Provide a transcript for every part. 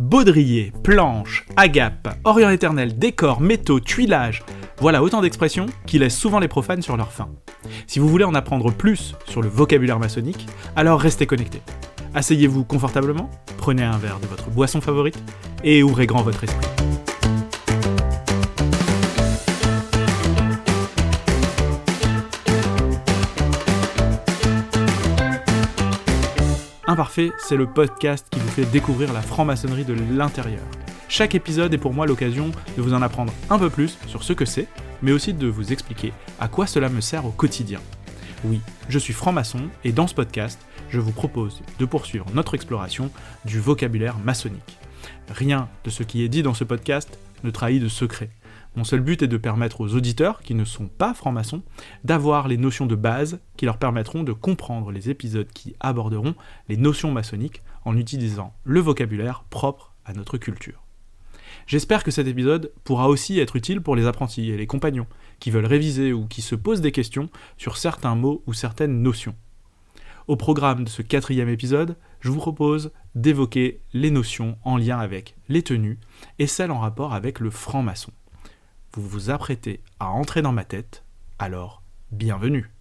Baudrier, planche, agape, orient éternel, décor, métaux, tuilage, voilà autant d'expressions qui laissent souvent les profanes sur leur faim. Si vous voulez en apprendre plus sur le vocabulaire maçonnique, alors restez connectés. Asseyez-vous confortablement, prenez un verre de votre boisson favorite et ouvrez grand votre esprit. Imparfait, c'est le podcast qui vous fait découvrir la franc-maçonnerie de l'intérieur. Chaque épisode est pour moi l'occasion de vous en apprendre un peu plus sur ce que c'est, mais aussi de vous expliquer à quoi cela me sert au quotidien. Oui, je suis franc-maçon et dans ce podcast, je vous propose de poursuivre notre exploration du vocabulaire maçonnique. Rien de ce qui est dit dans ce podcast ne trahit de secret. Mon seul but est de permettre aux auditeurs qui ne sont pas francs-maçons d'avoir les notions de base qui leur permettront de comprendre les épisodes qui aborderont les notions maçonniques en utilisant le vocabulaire propre à notre culture. J'espère que cet épisode pourra aussi être utile pour les apprentis et les compagnons qui veulent réviser ou qui se posent des questions sur certains mots ou certaines notions. Au programme de ce 4e épisode, je vous propose d'évoquer les notions en lien avec les tenues et celles en rapport avec le franc-maçon. Vous vous apprêtez à entrer dans ma tête, alors bienvenue.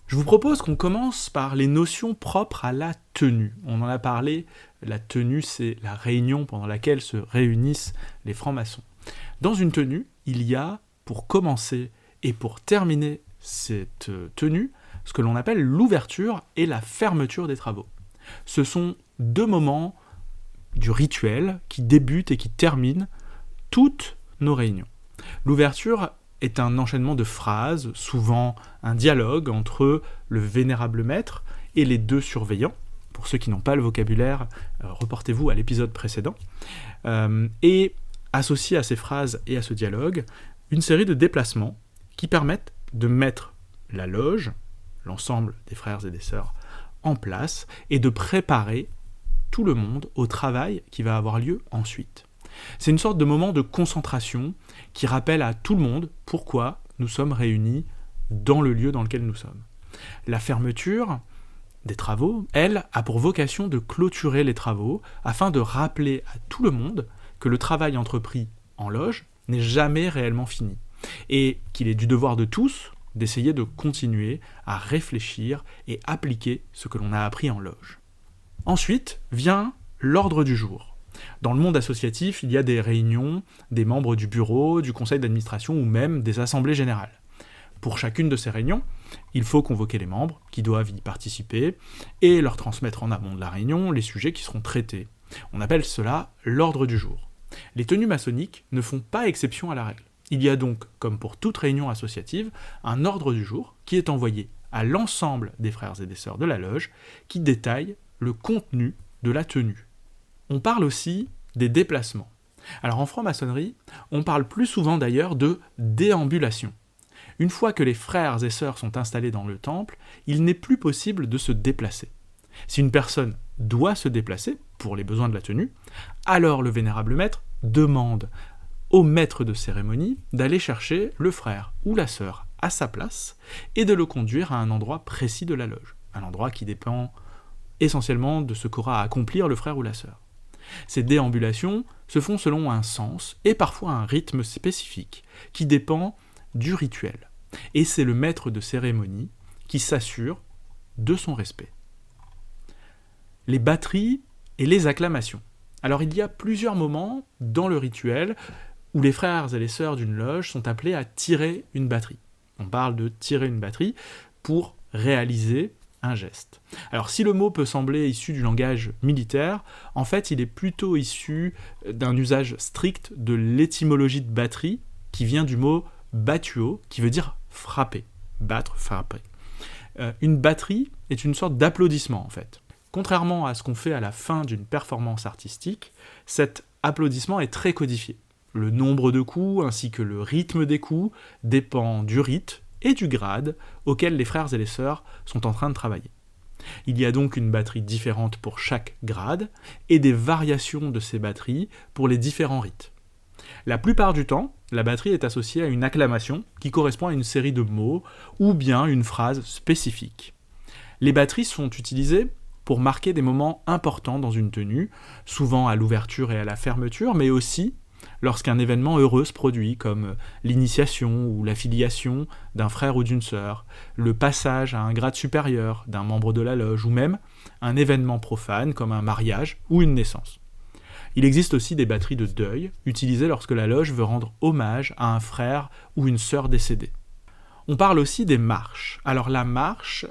Je vous propose qu'on commence par les notions propres à la tenue. On en a parlé, la tenue c'est la réunion pendant laquelle se réunissent les francs-maçons. Dans une tenue, il y a, pour commencer et pour terminer cette tenue, ce que l'on appelle l'ouverture et la fermeture des travaux. Ce sont deux moments du rituel qui débutent et qui terminent toutes nos réunions. L'ouverture est un enchaînement de phrases, souvent un dialogue entre le vénérable maître et les deux surveillants. Pour ceux qui n'ont pas le vocabulaire, reportez-vous à l'épisode précédent. Et associé à ces phrases et à ce dialogue, une série de déplacements qui permettent de mettre la loge, l'ensemble des frères et des sœurs, en place et de préparer tout le monde au travail qui va avoir lieu ensuite. C'est une sorte de moment de concentration qui rappelle à tout le monde pourquoi nous sommes réunis dans le lieu dans lequel nous sommes. La fermeture des travaux, elle, a pour vocation de clôturer les travaux afin de rappeler à tout le monde que le travail entrepris en loge n'est jamais réellement fini et qu'il est du devoir de tous d'essayer de continuer à réfléchir et appliquer ce que l'on a appris en loge. Ensuite vient l'ordre du jour. Dans le monde associatif, il y a des réunions des membres du bureau, du conseil d'administration ou même des assemblées générales. Pour chacune de ces réunions, il faut convoquer les membres qui doivent y participer et leur transmettre en amont de la réunion les sujets qui seront traités. On appelle cela l'ordre du jour. Les tenues maçonniques ne font pas exception à la règle. Il y a donc, comme pour toute réunion associative, un ordre du jour qui est envoyé à l'ensemble des frères et des sœurs de la loge qui détaille le contenu de la tenue. On parle aussi des déplacements. Alors en franc-maçonnerie, on parle plus souvent d'ailleurs de déambulation. Une fois que les frères et sœurs sont installés dans le temple, il n'est plus possible de se déplacer. Si une personne doit se déplacer pour les besoins de la tenue, alors le vénérable maître demande au maître de cérémonie d'aller chercher le frère ou la sœur à sa place et de le conduire à un endroit précis de la loge, un endroit qui dépend essentiellement de ce qu'aura à accomplir le frère ou la sœur. Ces déambulations se font selon un sens et parfois un rythme spécifique qui dépend du rituel. Et c'est le maître de cérémonie qui s'assure de son respect. Les batteries et les acclamations. Alors il y a plusieurs moments dans le rituel où les frères et les sœurs d'une loge sont appelés à tirer une batterie. On parle de tirer une batterie pour réaliser un geste. Alors si le mot peut sembler issu du langage militaire, en fait il est plutôt issu d'un usage strict de l'étymologie de batterie qui vient du mot battuo, qui veut dire frapper, battre, frapper. Une batterie est une sorte d'applaudissement en fait. Contrairement à ce qu'on fait à la fin d'une performance artistique, cet applaudissement est très codifié. Le nombre de coups ainsi que le rythme des coups dépend du rite et du grade auquel les frères et les sœurs sont en train de travailler. Il y a donc une batterie différente pour chaque grade et des variations de ces batteries pour les différents rites. La plupart du temps, la batterie est associée à une acclamation qui correspond à une série de mots ou bien une phrase spécifique. Les batteries sont utilisées pour marquer des moments importants dans une tenue, souvent à l'ouverture et à la fermeture, mais aussi lorsqu'un événement heureux se produit, comme l'initiation ou l'affiliation d'un frère ou d'une sœur, le passage à un grade supérieur d'un membre de la loge, ou même un événement profane comme un mariage ou une naissance. Il existe aussi des batteries de deuil, utilisées lorsque la loge veut rendre hommage à un frère ou une sœur décédés. On parle aussi des marches. Alors la marche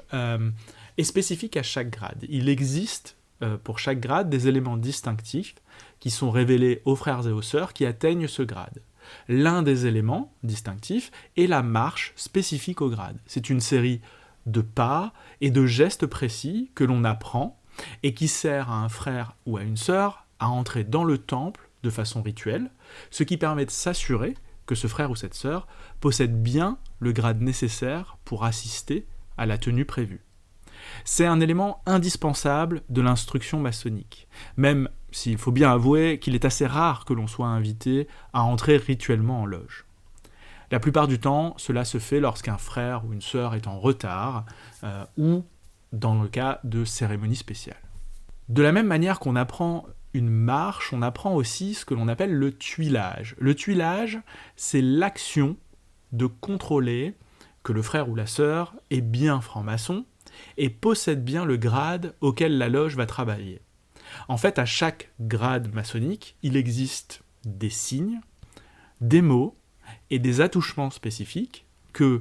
est spécifique à chaque grade. Il existe pour chaque grade des éléments distinctifs qui sont révélés aux frères et aux sœurs qui atteignent ce grade. L'un des éléments distinctifs est la marche spécifique au grade. C'est une série de pas et de gestes précis que l'on apprend et qui sert à un frère ou à une sœur à entrer dans le temple de façon rituelle, ce qui permet de s'assurer que ce frère ou cette sœur possède bien le grade nécessaire pour assister à la tenue prévue. C'est un élément indispensable de l'instruction maçonnique, même s'il faut bien avouer qu'il est assez rare que l'on soit invité à entrer rituellement en loge. La plupart du temps, cela se fait lorsqu'un frère ou une sœur est en retard, ou dans le cas de cérémonies spéciales. De la même manière qu'on apprend une marche, on apprend aussi ce que l'on appelle le tuilage. Le tuilage, c'est l'action de contrôler que le frère ou la sœur est bien franc-maçon et possède bien le grade auquel la loge va travailler. En fait, à chaque grade maçonnique, il existe des signes, des mots et des attouchements spécifiques que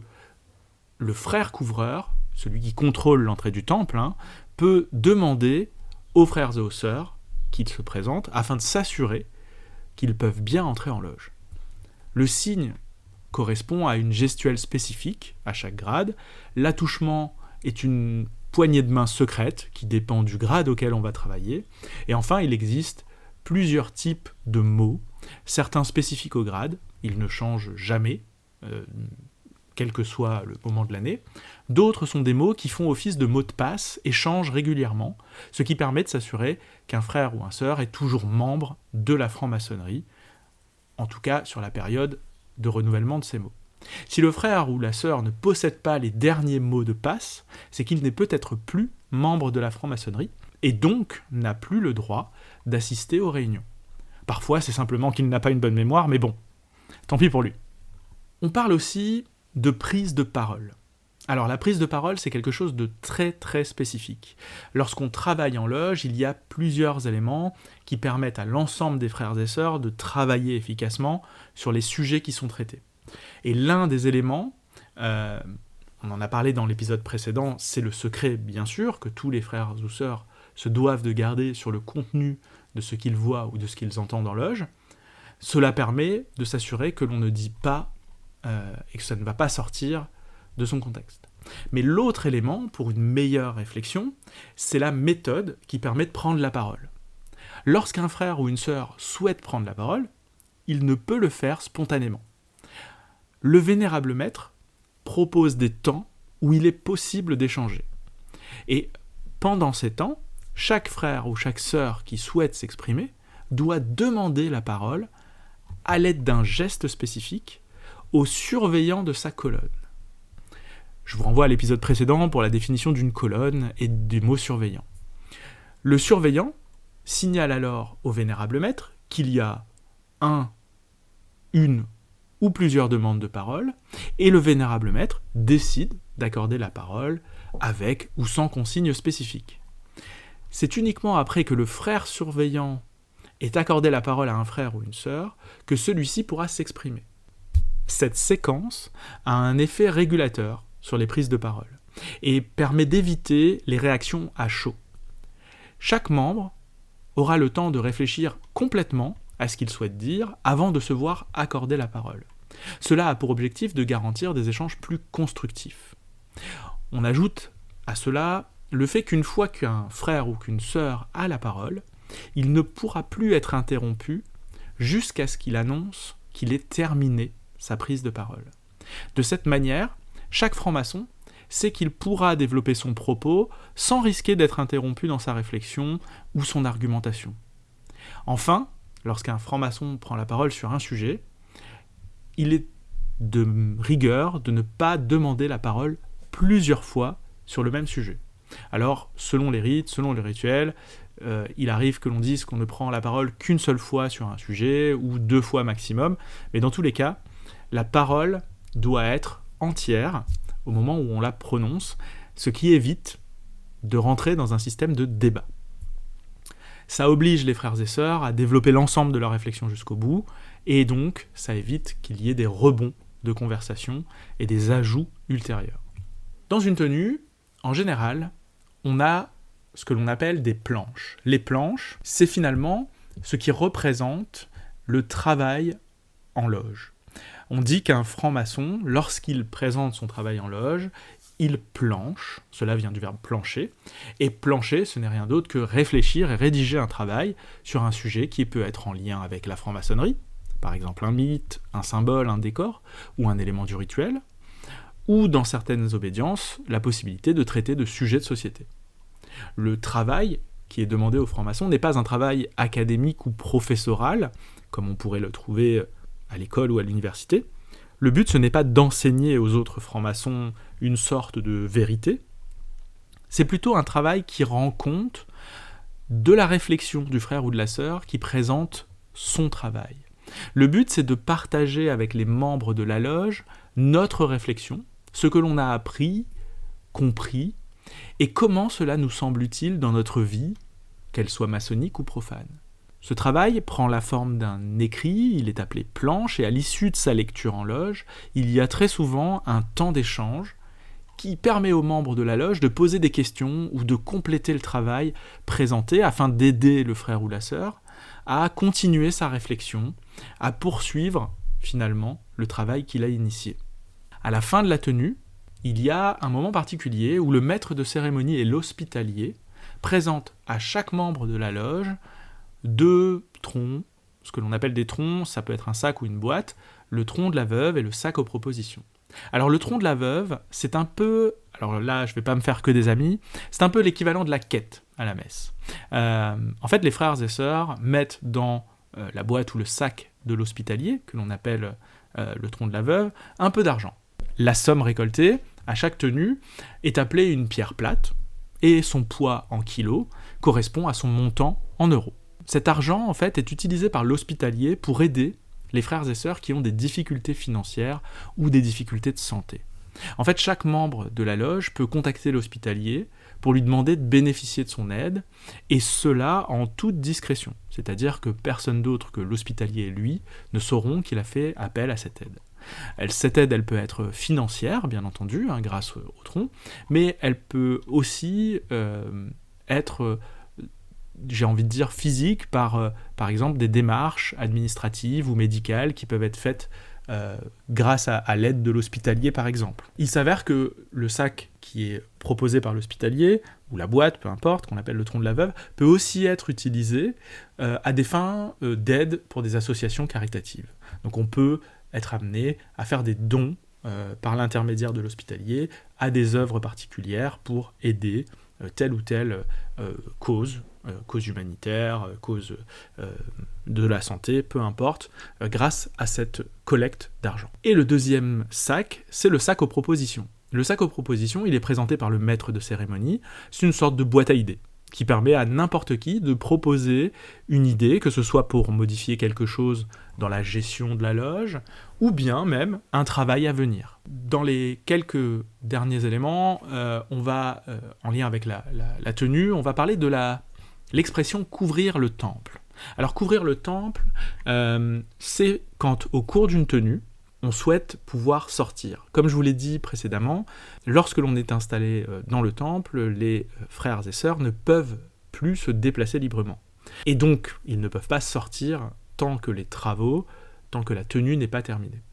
le frère couvreur, celui qui contrôle l'entrée du temple, peut demander aux frères et aux sœurs qu'ils se présentent afin de s'assurer qu'ils peuvent bien entrer en loge. Le signe correspond à une gestuelle spécifique à chaque grade. L'attouchement est une poignée de main secrète qui dépend du grade auquel on va travailler. Et enfin, il existe plusieurs types de mots, certains spécifiques au grade, ils ne changent jamais, quel que soit le moment de l'année. D'autres sont des mots qui font office de mots de passe et changent régulièrement, ce qui permet de s'assurer qu'un frère ou une sœur est toujours membre de la franc-maçonnerie, en tout cas sur la période de renouvellement de ces mots. Si le frère ou la sœur ne possède pas les derniers mots de passe, c'est qu'il n'est peut-être plus membre de la franc-maçonnerie et donc n'a plus le droit d'assister aux réunions. Parfois, c'est simplement qu'il n'a pas une bonne mémoire, mais bon, tant pis pour lui. On parle aussi de prise de parole. Alors la prise de parole, c'est quelque chose de très très spécifique. Lorsqu'on travaille en loge, il y a plusieurs éléments qui permettent à l'ensemble des frères et sœurs de travailler efficacement sur les sujets qui sont traités. Et l'un des éléments, on en a parlé dans l'épisode précédent, c'est le secret bien sûr, que tous les frères ou sœurs se doivent de garder sur le contenu de ce qu'ils voient ou de ce qu'ils entendent en loge. Cela permet de s'assurer que l'on ne dit pas et que ça ne va pas sortir de son contexte. Mais l'autre élément, pour une meilleure réflexion, c'est la méthode qui permet de prendre la parole. Lorsqu'un frère ou une sœur souhaite prendre la parole, il ne peut le faire spontanément. Le vénérable maître propose des temps où il est possible d'échanger. Et pendant ces temps, chaque frère ou chaque sœur qui souhaite s'exprimer doit demander la parole à l'aide d'un geste spécifique au surveillant de sa colonne. Je vous renvoie à l'épisode précédent pour la définition d'une colonne et du mot surveillant. Le surveillant signale alors au vénérable maître qu'il y a une ou plusieurs demandes de parole, et le vénérable maître décide d'accorder la parole avec ou sans consigne spécifique. C'est uniquement après que le frère surveillant ait accordé la parole à un frère ou une sœur que celui-ci pourra s'exprimer. Cette séquence a un effet régulateur sur les prises de parole et permet d'éviter les réactions à chaud. Chaque membre aura le temps de réfléchir complètement à ce qu'il souhaite dire avant de se voir accorder la parole. Cela a pour objectif de garantir des échanges plus constructifs. On ajoute à cela le fait qu'une fois qu'un frère ou qu'une sœur a la parole, il ne pourra plus être interrompu jusqu'à ce qu'il annonce qu'il ait terminé sa prise de parole. De cette manière, chaque franc-maçon sait qu'il pourra développer son propos sans risquer d'être interrompu dans sa réflexion ou son argumentation. Enfin, lorsqu'un franc-maçon prend la parole sur un sujet, il est de rigueur de ne pas demander la parole plusieurs fois sur le même sujet. Alors, selon les rites, selon les rituels, il arrive que l'on dise qu'on ne prend la parole qu'une seule fois sur un sujet, ou 2 fois maximum, mais dans tous les cas, la parole doit être entière au moment où on la prononce, ce qui évite de rentrer dans un système de débat. Ça oblige les frères et sœurs à développer l'ensemble de leur réflexion jusqu'au bout, et donc ça évite qu'il y ait des rebonds de conversation et des ajouts ultérieurs. Dans une tenue, en général, on a ce que l'on appelle des planches. Les planches, c'est finalement ce qui représente le travail en loge. On dit qu'un franc-maçon, lorsqu'il présente son travail en loge, il planche, cela vient du verbe plancher, et plancher, ce n'est rien d'autre que réfléchir et rédiger un travail sur un sujet qui peut être en lien avec la franc-maçonnerie, par exemple un mythe, un symbole, un décor, ou un élément du rituel, ou dans certaines obédiences, la possibilité de traiter de sujets de société. Le travail qui est demandé aux francs-maçons n'est pas un travail académique ou professoral, comme on pourrait le trouver à l'école ou à l'université. Le but, ce n'est pas d'enseigner aux autres francs-maçons une sorte de vérité, c'est plutôt un travail qui rend compte de la réflexion du frère ou de la sœur qui présente son travail. Le but, c'est de partager avec les membres de la loge notre réflexion, ce que l'on a appris, compris, et comment cela nous semble utile dans notre vie, qu'elle soit maçonnique ou profane. Ce travail prend la forme d'un écrit, il est appelé planche, et à l'issue de sa lecture en loge, il y a très souvent un temps d'échange qui permet aux membres de la loge de poser des questions ou de compléter le travail présenté afin d'aider le frère ou la sœur à continuer sa réflexion, à poursuivre finalement le travail qu'il a initié. À la fin de la tenue, il y a un moment particulier où le maître de cérémonie et l'hospitalier présentent à chaque membre de la loge 2 troncs, ce que l'on appelle des troncs, ça peut être un sac ou une boîte, le tronc de la veuve et le sac aux propositions. Alors le tronc de la veuve, c'est un peu, alors là je vais pas me faire que des amis, c'est un peu l'équivalent de la quête à la messe. En fait les frères et sœurs mettent dans la boîte ou le sac de l'hospitalier, que l'on appelle le tronc de la veuve, un peu d'argent. La somme récoltée, à chaque tenue, est appelée une pierre plate, et son poids en kilos correspond à son montant en euros. Cet argent, en fait, est utilisé par l'hospitalier pour aider les frères et sœurs qui ont des difficultés financières ou des difficultés de santé. En fait, chaque membre de la loge peut contacter l'hospitalier pour lui demander de bénéficier de son aide, et cela en toute discrétion, c'est-à-dire que personne d'autre que l'hospitalier et lui ne sauront qu'il a fait appel à cette aide. Cette aide, elle peut être financière, bien entendu, grâce au tronc, mais elle peut aussi être j'ai envie de dire physique, par exemple des démarches administratives ou médicales qui peuvent être faites grâce à l'aide de l'hospitalier par exemple. Il s'avère que le sac qui est proposé par l'hospitalier, ou la boîte, peu importe, qu'on appelle le tronc de la veuve, peut aussi être utilisé à des fins d'aide pour des associations caritatives. Donc on peut être amené à faire des dons par l'intermédiaire de l'hospitalier à des œuvres particulières pour aider telle ou telle cause humanitaire, cause de la santé, peu importe, grâce à cette collecte d'argent. Et le deuxième sac, c'est le sac aux propositions. Le sac aux propositions, il est présenté par le maître de cérémonie, c'est une sorte de boîte à idées, qui permet à n'importe qui de proposer une idée, que ce soit pour modifier quelque chose dans la gestion de la loge, ou bien même un travail à venir. Dans les quelques derniers éléments, on va, en lien avec la tenue, on va parler de l'expression « couvrir le temple ». Alors couvrir le temple, c'est quand au cours d'une tenue, on souhaite pouvoir sortir. Comme je vous l'ai dit précédemment, lorsque l'on est installé dans le temple, les frères et sœurs ne peuvent plus se déplacer librement. Et donc, ils ne peuvent pas sortir tant que la tenue n'est pas terminée.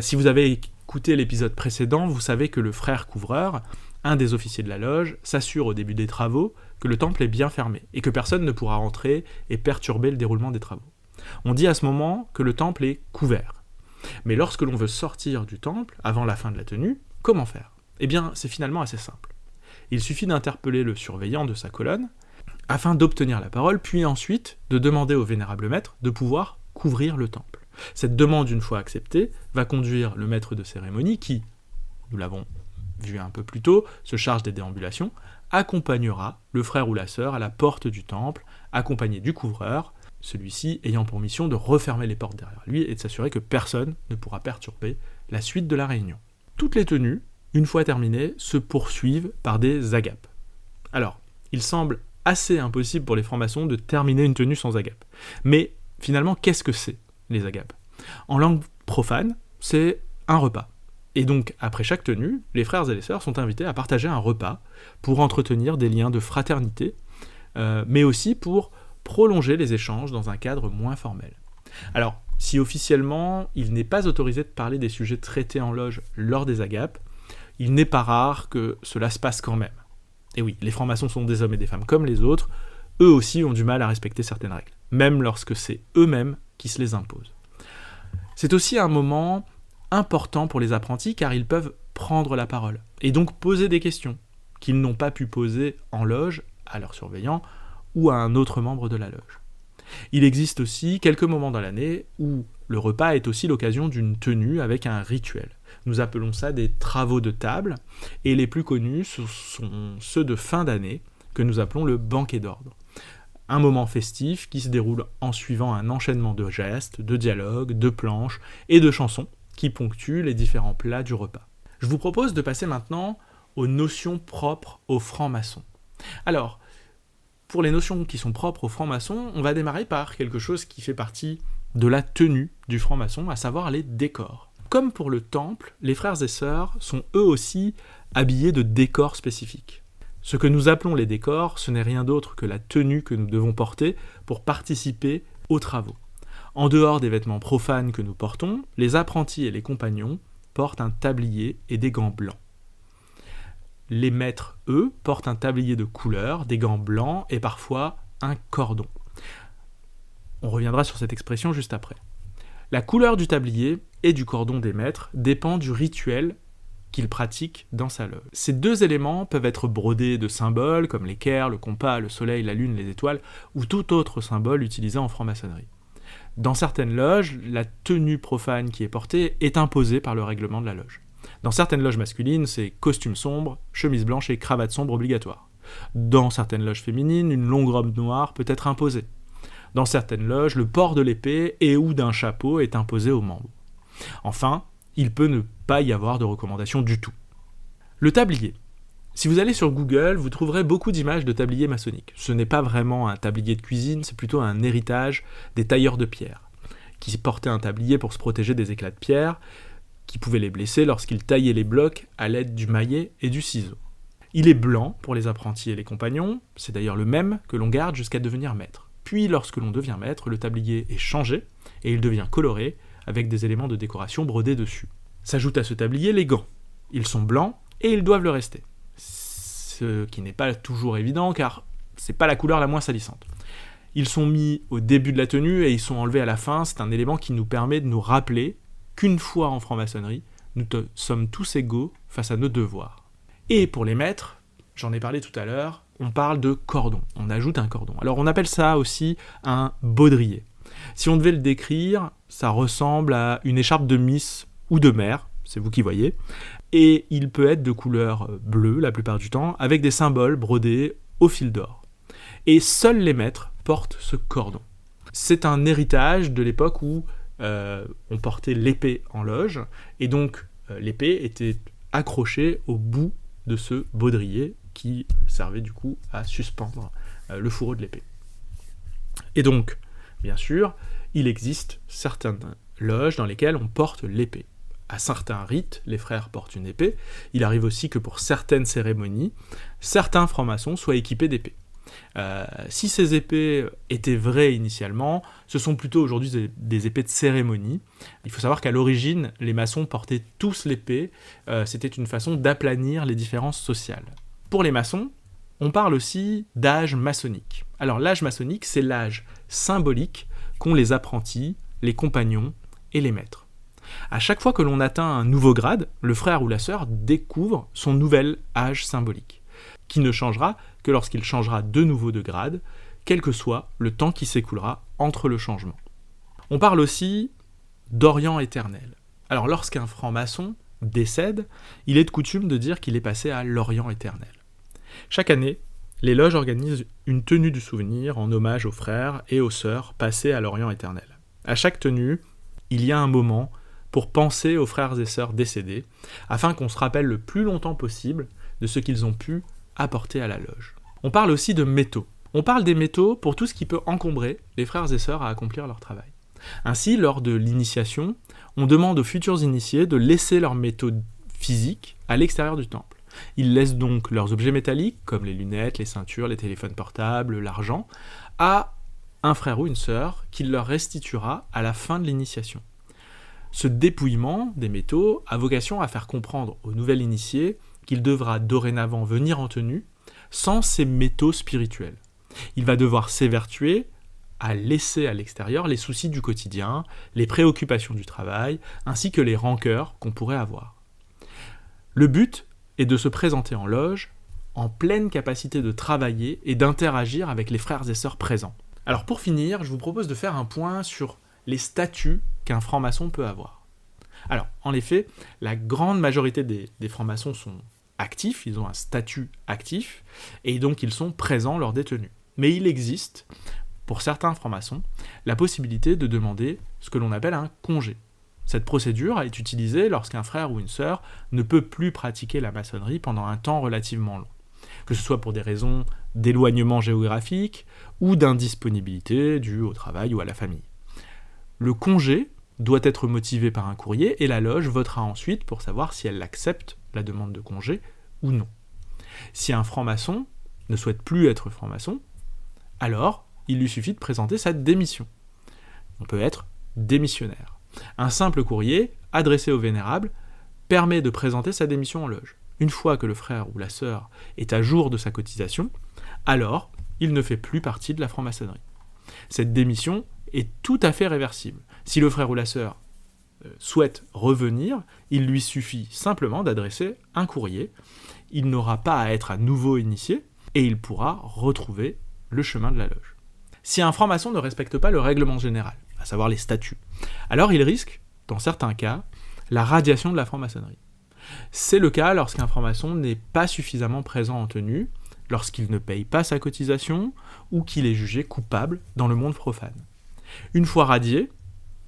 Si vous avez écouté l'épisode précédent, vous savez que le frère couvreur, un des officiers de la loge, s'assure au début des travaux que le temple est bien fermé et que personne ne pourra rentrer et perturber le déroulement des travaux. On dit à ce moment que le temple est couvert. Mais lorsque l'on veut sortir du temple, avant la fin de la tenue, comment faire ? Eh bien, c'est finalement assez simple. Il suffit d'interpeller le surveillant de sa colonne afin d'obtenir la parole, puis ensuite de demander au vénérable maître de pouvoir couvrir le temple. Cette demande, une fois acceptée, va conduire le maître de cérémonie qui, nous l'avons vu un peu plus tôt, se charge des déambulations, accompagnera le frère ou la sœur à la porte du temple, accompagné du couvreur, celui-ci ayant pour mission de refermer les portes derrière lui et de s'assurer que personne ne pourra perturber la suite de la réunion. Toutes les tenues, une fois terminées, se poursuivent par des agapes. Alors, il semble assez impossible pour les francs-maçons de terminer une tenue sans agapes. Mais finalement, qu'est-ce que c'est, les agapes ? En langue profane, c'est un repas. Et donc, après chaque tenue, les frères et les sœurs sont invités à partager un repas pour entretenir des liens de fraternité, mais aussi pour prolonger les échanges dans un cadre moins formel. Alors, si officiellement, il n'est pas autorisé de parler des sujets traités en loge lors des agapes, il n'est pas rare que cela se passe quand même. Et oui, les francs-maçons sont des hommes et des femmes comme les autres, eux aussi ont du mal à respecter certaines règles, même lorsque c'est eux-mêmes qui se les imposent. C'est aussi un moment important pour les apprentis car ils peuvent prendre la parole et donc poser des questions qu'ils n'ont pas pu poser en loge à leur surveillant ou à un autre membre de la loge. Il existe aussi quelques moments dans l'année où le repas est aussi l'occasion d'une tenue avec un rituel. Nous appelons ça des travaux de table, et les plus connus ce sont ceux de fin d'année, que nous appelons le banquet d'ordre. Un moment festif qui se déroule en suivant un enchaînement de gestes, de dialogues, de planches et de chansons qui ponctuent les différents plats du repas. Je vous propose de passer maintenant aux notions propres aux francs-maçons. Alors, pour les notions qui sont propres aux francs-maçons, on va démarrer par quelque chose qui fait partie de la tenue du franc-maçon, à savoir les décors. Comme pour le temple, les frères et sœurs sont eux aussi habillés de décors spécifiques. Ce que nous appelons les décors, ce n'est rien d'autre que la tenue que nous devons porter pour participer aux travaux. En dehors des vêtements profanes que nous portons, les apprentis et les compagnons portent un tablier et des gants blancs. Les maîtres, eux, portent un tablier de couleur, des gants blancs et parfois un cordon. On reviendra sur cette expression juste après. La couleur du tablier et du cordon des maîtres dépend du rituel qu'ils pratiquent dans sa loge. Ces deux éléments peuvent être brodés de symboles comme l'équerre, le compas, le soleil, la lune, les étoiles ou tout autre symbole utilisé en franc-maçonnerie. Dans certaines loges, la tenue profane qui est portée est imposée par le règlement de la loge. Dans certaines loges masculines, c'est costume sombre, chemise blanche et cravate sombre obligatoire. Dans certaines loges féminines, une longue robe noire peut être imposée. Dans certaines loges, le port de l'épée et ou d'un chapeau est imposé aux membres. Enfin, il peut ne pas y avoir de recommandation du tout. Le tablier. Si vous allez sur Google, vous trouverez beaucoup d'images de tabliers maçonniques. Ce n'est pas vraiment un tablier de cuisine, c'est plutôt un héritage des tailleurs de pierre, qui portaient un tablier pour se protéger des éclats de pierre, qui pouvaient les blesser lorsqu'ils taillaient les blocs à l'aide du maillet et du ciseau. Il est blanc pour les apprentis et les compagnons, c'est d'ailleurs le même que l'on garde jusqu'à devenir maître. Puis lorsque l'on devient maître, le tablier est changé et il devient coloré avec des éléments de décoration brodés dessus. S'ajoutent à ce tablier les gants. Ils sont blancs et ils doivent le rester. Ce qui n'est pas toujours évident car c'est pas la couleur la moins salissante. Ils sont mis au début de la tenue et ils sont enlevés à la fin, c'est un élément qui nous permet de nous rappeler qu'une fois en franc-maçonnerie, nous sommes tous égaux face à nos devoirs. Et pour les maîtres, j'en ai parlé tout à l'heure, on parle de cordon, on ajoute un cordon. Alors on appelle ça aussi un baudrier. Si on devait le décrire, ça ressemble à une écharpe de miss ou de mère, c'est vous qui voyez, et il peut être de couleur bleue la plupart du temps, avec des symboles brodés au fil d'or. Et seuls les maîtres portent ce cordon. C'est un héritage de l'époque où on portait l'épée en loge, et donc l'épée était accrochée au bout de ce baudrier qui servait du coup à suspendre le fourreau de l'épée. Et donc, bien sûr, il existe certaines loges dans lesquelles on porte l'épée. À certains rites, les frères portent une épée. Il arrive aussi que pour certaines cérémonies, certains francs-maçons soient équipés d'épées. Si ces épées étaient vraies initialement, ce sont plutôt aujourd'hui des épées de cérémonie. Il faut savoir qu'à l'origine, les maçons portaient tous l'épée. C'était une façon d'aplanir les différences sociales. Pour les maçons, on parle aussi d'âge maçonnique. Alors l'âge maçonnique, c'est l'âge symbolique qu'ont les apprentis, les compagnons et les maîtres. À chaque fois que l'on atteint un nouveau grade, le frère ou la sœur découvre son nouvel âge symbolique, qui ne changera que lorsqu'il changera de nouveau de grade, quel que soit le temps qui s'écoulera entre le changement. On parle aussi d'Orient éternel. Alors lorsqu'un franc-maçon décède, il est de coutume de dire qu'il est passé à l'Orient éternel. Chaque année, les loges organisent une tenue du souvenir en hommage aux frères et aux sœurs passés à l'Orient éternel. À chaque tenue, il y a un moment pour penser aux frères et sœurs décédés, afin qu'on se rappelle le plus longtemps possible de ce qu'ils ont pu apporter à la loge. On parle aussi de métaux. On parle des métaux pour tout ce qui peut encombrer les frères et sœurs à accomplir leur travail. Ainsi, lors de l'initiation, on demande aux futurs initiés de laisser leurs métaux physiques à l'extérieur du temple. Ils laissent donc leurs objets métalliques, comme les lunettes, les ceintures, les téléphones portables, l'argent, à un frère ou une sœur qui leur restituera à la fin de l'initiation. Ce dépouillement des métaux a vocation à faire comprendre au nouvel initié qu'il devra dorénavant venir en tenue sans ces métaux spirituels. Il va devoir s'évertuer à laisser à l'extérieur les soucis du quotidien, les préoccupations du travail, ainsi que les rancœurs qu'on pourrait avoir. Le but est de se présenter en loge en pleine capacité de travailler et d'interagir avec les frères et sœurs présents. Alors pour finir, je vous propose de faire un point sur les statuts qu'un franc-maçon peut avoir. Alors, en effet, la grande majorité des francs-maçons sont actifs, ils ont un statut actif, et donc ils sont présents lors des tenues. Mais il existe, pour certains francs-maçons, la possibilité de demander ce que l'on appelle un congé. Cette procédure est utilisée lorsqu'un frère ou une sœur ne peut plus pratiquer la maçonnerie pendant un temps relativement long, que ce soit pour des raisons d'éloignement géographique ou d'indisponibilité due au travail ou à la famille. Le congé doit être motivé par un courrier et la loge votera ensuite pour savoir si elle accepte la demande de congé ou non. Si un franc-maçon ne souhaite plus être franc-maçon, alors il lui suffit de présenter sa démission. On peut être démissionnaire. Un simple courrier, adressé au vénérable, permet de présenter sa démission en loge. Une fois que le frère ou la sœur est à jour de sa cotisation, alors il ne fait plus partie de la franc-maçonnerie. Cette démission est tout à fait réversible. Si le frère ou la sœur souhaite revenir, il lui suffit simplement d'adresser un courrier. Il n'aura pas à être à nouveau initié et il pourra retrouver le chemin de la loge. Si un franc-maçon ne respecte pas le règlement général, à savoir les statuts, alors il risque, dans certains cas, la radiation de la franc-maçonnerie. C'est le cas lorsqu'un franc-maçon n'est pas suffisamment présent en tenue, lorsqu'il ne paye pas sa cotisation ou qu'il est jugé coupable dans le monde profane. Une fois radié,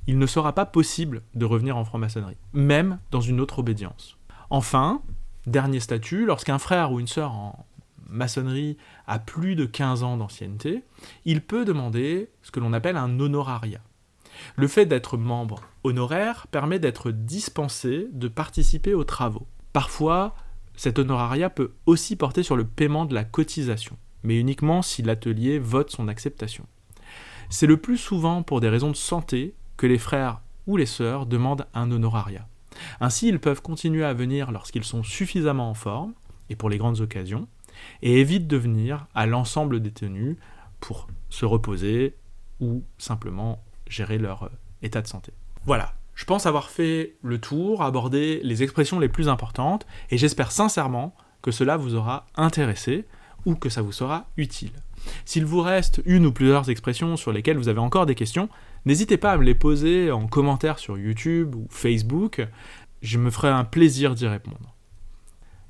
il ne sera pas possible de revenir en franc-maçonnerie, même dans une autre obédience. Enfin, dernier statut, lorsqu'un frère ou une sœur en maçonnerie a plus de 15 ans d'ancienneté, il peut demander ce que l'on appelle un honorariat. Le fait d'être membre honoraire permet d'être dispensé de participer aux travaux. Parfois, cet honorariat peut aussi porter sur le paiement de la cotisation, mais uniquement si l'atelier vote son acceptation. C'est le plus souvent pour des raisons de santé que les frères ou les sœurs demandent un honorariat. Ainsi, ils peuvent continuer à venir lorsqu'ils sont suffisamment en forme, et pour les grandes occasions, et évitent de venir à l'ensemble des tenues pour se reposer ou simplement gérer leur état de santé. Voilà, je pense avoir fait le tour, abordé les expressions les plus importantes, et j'espère sincèrement que cela vous aura intéressé ou que ça vous sera utile. S'il vous reste une ou plusieurs expressions sur lesquelles vous avez encore des questions, n'hésitez pas à me les poser en commentaire sur YouTube ou Facebook, je me ferai un plaisir d'y répondre.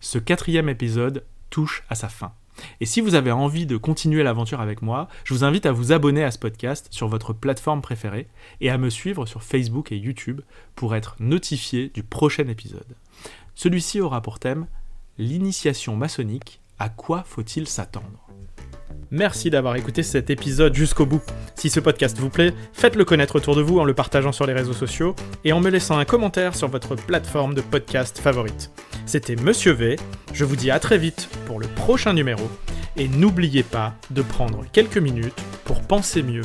Ce 4e épisode touche à sa fin. Et si vous avez envie de continuer l'aventure avec moi, je vous invite à vous abonner à ce podcast sur votre plateforme préférée et à me suivre sur Facebook et YouTube pour être notifié du prochain épisode. Celui-ci aura pour thème « L'initiation maçonnique, à quoi faut-il s'attendre ?» Merci d'avoir écouté cet épisode jusqu'au bout. Si ce podcast vous plaît, faites-le connaître autour de vous en le partageant sur les réseaux sociaux et en me laissant un commentaire sur votre plateforme de podcast favorite. C'était Monsieur V, je vous dis à très vite pour le prochain numéro et n'oubliez pas de prendre quelques minutes pour penser mieux